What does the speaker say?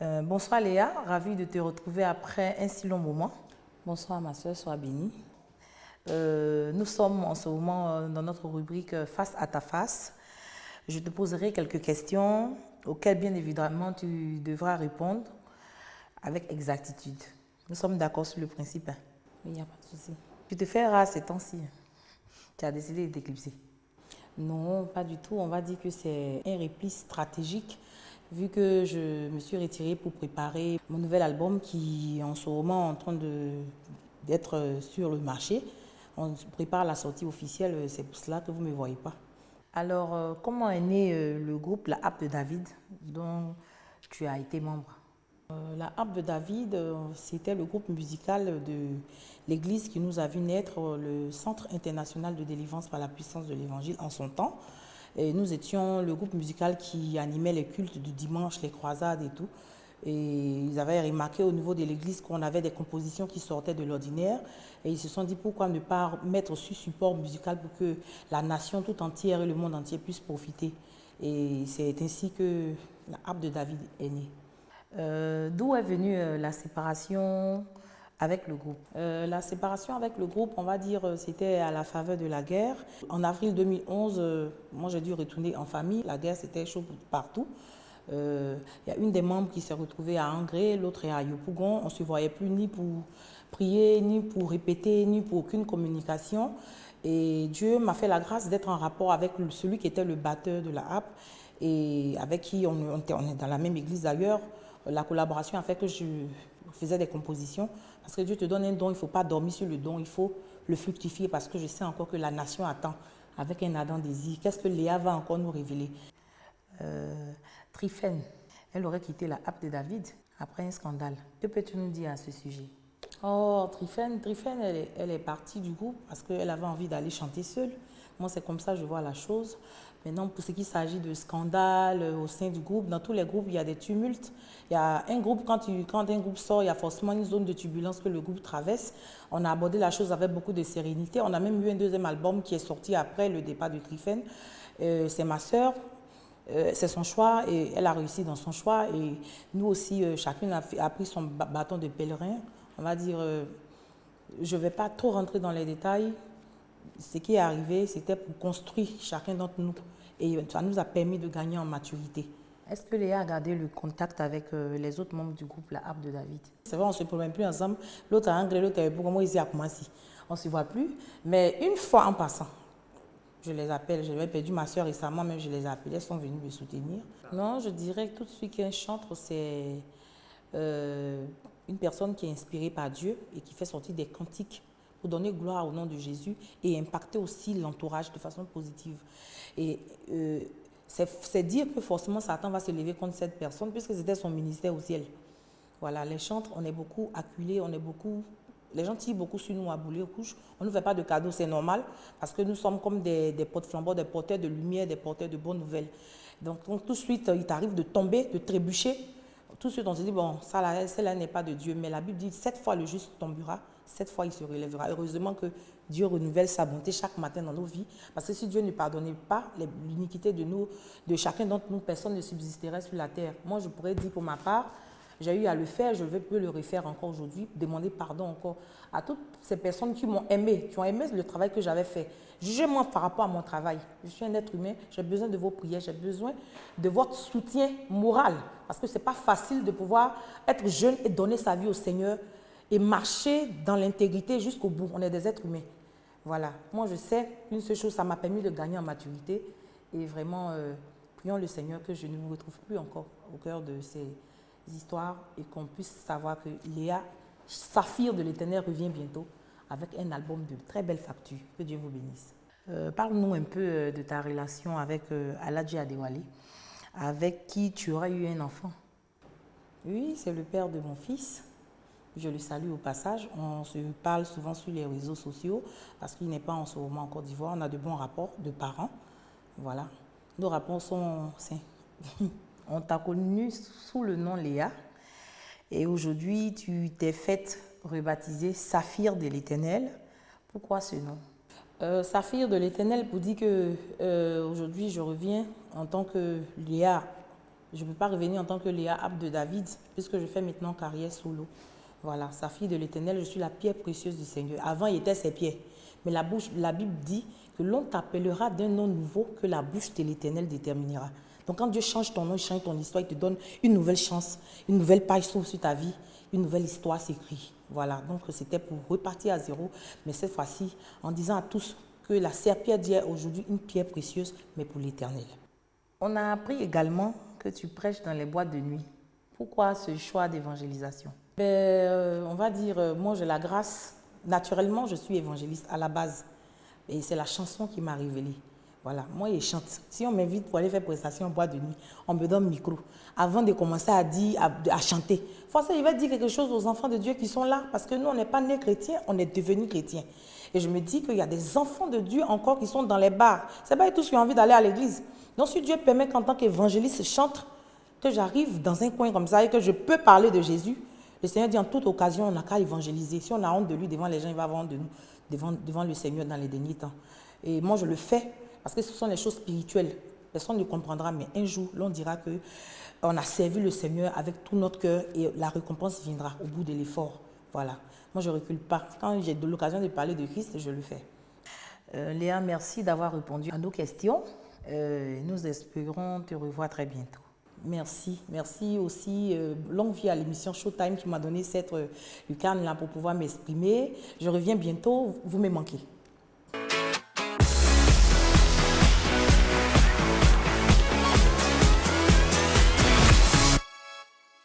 Bonsoir Léa, ravie de te retrouver après un si long moment. Bonsoir ma soeur, sois bénie. Nous sommes en ce moment dans notre rubrique Face à ta face. Je te poserai quelques questions auxquelles bien évidemment tu devras répondre avec exactitude. Nous sommes d'accord sur le principe. Il n'y a pas de souci. Tu te fais rare ces temps-ci. Tu as décidé de t'éclipser. Non, pas du tout. On va dire que c'est un repli stratégique vu que je me suis retirée pour préparer mon nouvel album qui est en ce moment en train d'être sur le marché. On prépare la sortie officielle, c'est pour cela que vous ne me voyez pas. Alors, comment est né le groupe La Harpe de David dont tu as été membre? La Harpe de David, c'était le groupe musical de l'église qui nous a vu naître, le Centre international de délivrance par la puissance de l'évangile en son temps. Et nous étions le groupe musical qui animait les cultes du dimanche, les croisades et tout. Et ils avaient remarqué au niveau de l'église qu'on avait des compositions qui sortaient de l'ordinaire. Et ils se sont dit pourquoi ne pas mettre sur support musical pour que la nation tout entière et le monde entier puissent profiter. Et c'est ainsi que la Harpe de David est née. D'où est venue la séparation avec le groupe? La séparation avec le groupe, on va dire, c'était à la faveur de la guerre. En avril 2011, moi j'ai dû retourner en famille. La guerre, c'était chaud partout. Il y a une des membres qui s'est retrouvée à Angré, l'autre est à Yopougon. On ne se voyait plus ni pour prier, ni pour répéter, ni pour aucune communication. Et Dieu m'a fait la grâce d'être en rapport avec celui qui était le batteur de la harpe et avec qui on est dans la même église d'ailleurs. La collaboration a fait que je faisais des compositions. Parce que Dieu te donne un don, il ne faut pas dormir sur le don, il faut le fructifier parce que je sais encore que la nation attend avec un ardent désir. Qu'est-ce que Léa va encore nous révéler? Tryphène, elle aurait quitté la Harpe de David après un scandale. Que peux-tu nous dire à ce sujet? Oh, Tryphène, elle est partie du groupe parce qu'elle avait envie d'aller chanter seule. Moi, c'est comme ça que je vois la chose. Maintenant, pour ce qui s'agit de scandales au sein du groupe, dans tous les groupes, il y a des tumultes. Il y a un groupe, quand un groupe sort, il y a forcément une zone de turbulence que le groupe traverse. On a abordé la chose avec beaucoup de sérénité. On a même eu un deuxième album qui est sorti après le départ de Tryphène. C'est ma sœur. C'est son choix et elle a réussi dans son choix. Et nous aussi, chacune a pris son bâton de pèlerin. On va dire, je ne vais pas trop rentrer dans les détails. Ce qui est arrivé, c'était pour construire chacun d'entre nous. Et ça nous a permis de gagner en maturité. Est-ce que Léa a gardé le contact avec les autres membres du groupe La Harpe de David? C'est vrai, on ne se promène plus ensemble. L'autre a Anglais, l'autre a pour moi ici à Koumassi. On ne se voit plus. Mais une fois en passant, je les appelle. J'avais perdu ma soeur récemment, même je les ai appelées. Elles sont venues me soutenir. Non, je dirais que tout de suite qu'un chantre, c'est une personne qui est inspirée par Dieu et qui fait sortir des cantiques pour donner gloire au nom de Jésus et impacter aussi l'entourage de façon positive. Et c'est dire que forcément Satan va se lever contre cette personne puisque c'était son ministère au ciel. Voilà, les chantres, on est beaucoup acculés, les gens tirent beaucoup sur nous à boulet rouge. On ne fait pas de cadeaux, c'est normal parce que nous sommes comme des porte-flambeaux, des porteurs de lumière, des porteurs de bonnes nouvelles. Donc tout de suite, il t'arrive de tomber, de trébucher. Tout de suite, on se dit, bon, celle-là n'est pas de Dieu. Mais la Bible dit, 7 fois le juste tombera, 7 fois il se relèvera. Heureusement que Dieu renouvelle sa bonté chaque matin dans nos vies. Parce que si Dieu ne pardonnait pas l'iniquité de chacun d'entre nous, personne ne subsisterait sur la terre. Moi, je pourrais dire pour ma part, j'ai eu à le faire, je veux le refaire encore aujourd'hui, demander pardon encore à toutes ces personnes qui m'ont aimé, qui ont aimé le travail que j'avais fait. Jugez-moi par rapport à mon travail. Je suis un être humain, j'ai besoin de vos prières, j'ai besoin de votre soutien moral. Parce que ce n'est pas facile de pouvoir être jeune et donner sa vie au Seigneur et marcher dans l'intégrité jusqu'au bout. On est des êtres humains. Voilà. Moi, je sais une seule chose, ça m'a permis de gagner en maturité. Et vraiment, prions le Seigneur que je ne me retrouve plus encore au cœur de ces histoires et qu'on puisse savoir que Léa, Saphir de l'Éternel, revient bientôt avec un album de très belle facture. Que Dieu vous bénisse. Parle-nous un peu de ta relation avec Aladji Adewale, avec qui tu aurais eu un enfant. Oui, c'est le père de mon fils. Je le salue au passage. On se parle souvent sur les réseaux sociaux parce qu'il n'est pas en ce moment en Côte d'Ivoire. On a de bons rapports de parents. Voilà. Nos rapports sont sains. On t'a connu sous le nom Léa et aujourd'hui tu t'es faite rebaptiser Saphir de l'Éternel. Pourquoi ce nom? Saphir de l'Éternel pour dire que aujourd'hui je reviens en tant que Léa Je ne peux pas revenir en tant que Léa Abde David, puisque je fais maintenant carrière solo. Voilà, sa fille de l'Éternel, je suis la pierre précieuse du Seigneur. Avant, il était ses pierres. Mais la Bible dit que l'on t'appellera d'un nom nouveau que la bouche de l'Éternel déterminera. Donc quand Dieu change ton nom, il change ton histoire, il te donne une nouvelle chance, une nouvelle page s'ouvre sur ta vie, une nouvelle histoire s'écrit. Voilà, donc c'était pour repartir à zéro, mais cette fois-ci, en disant à tous que la serpillère d'hier est aujourd'hui une pierre précieuse, mais pour l'Éternel. On a appris également que tu prêches dans les boîtes de nuit. Pourquoi ce choix d'évangélisation? On va dire, moi j'ai la grâce. Naturellement, je suis évangéliste à la base. Et c'est la chanson qui m'a révélée. Voilà, moi je chante. Si on m'invite pour aller faire prestation en boîte de nuit, on me donne le micro. Avant de commencer à chanter, forcément, il va dire quelque chose aux enfants de Dieu qui sont là. Parce que nous, on n'est pas nés chrétiens, on est devenus chrétiens. Et je me dis qu'il y a des enfants de Dieu encore qui sont dans les bars. Ce n'est pas tous qui ont envie d'aller à l'église. Donc si Dieu permet qu'en tant qu'évangéliste, je chante, que j'arrive dans un coin comme ça et que je peux parler de Jésus, le Seigneur dit en toute occasion, on n'a qu'à évangéliser. Si on a honte de lui devant les gens, il va avoir honte de nous devant le Seigneur dans les derniers temps. Et moi, je le fais parce que ce sont les choses spirituelles. Personne ne comprendra, mais un jour, l'on dira qu'on a servi le Seigneur avec tout notre cœur et la récompense viendra au bout de l'effort. Voilà. Moi, je ne recule pas. Quand j'ai de l'occasion de parler de Christ, je le fais. Léa, merci d'avoir répondu à nos questions. Nous espérons te revoir très bientôt. Merci. Merci aussi. Longue vie à l'émission Showtime qui m'a donné cette lucarne là pour pouvoir m'exprimer. Je reviens bientôt. Vous me manquez.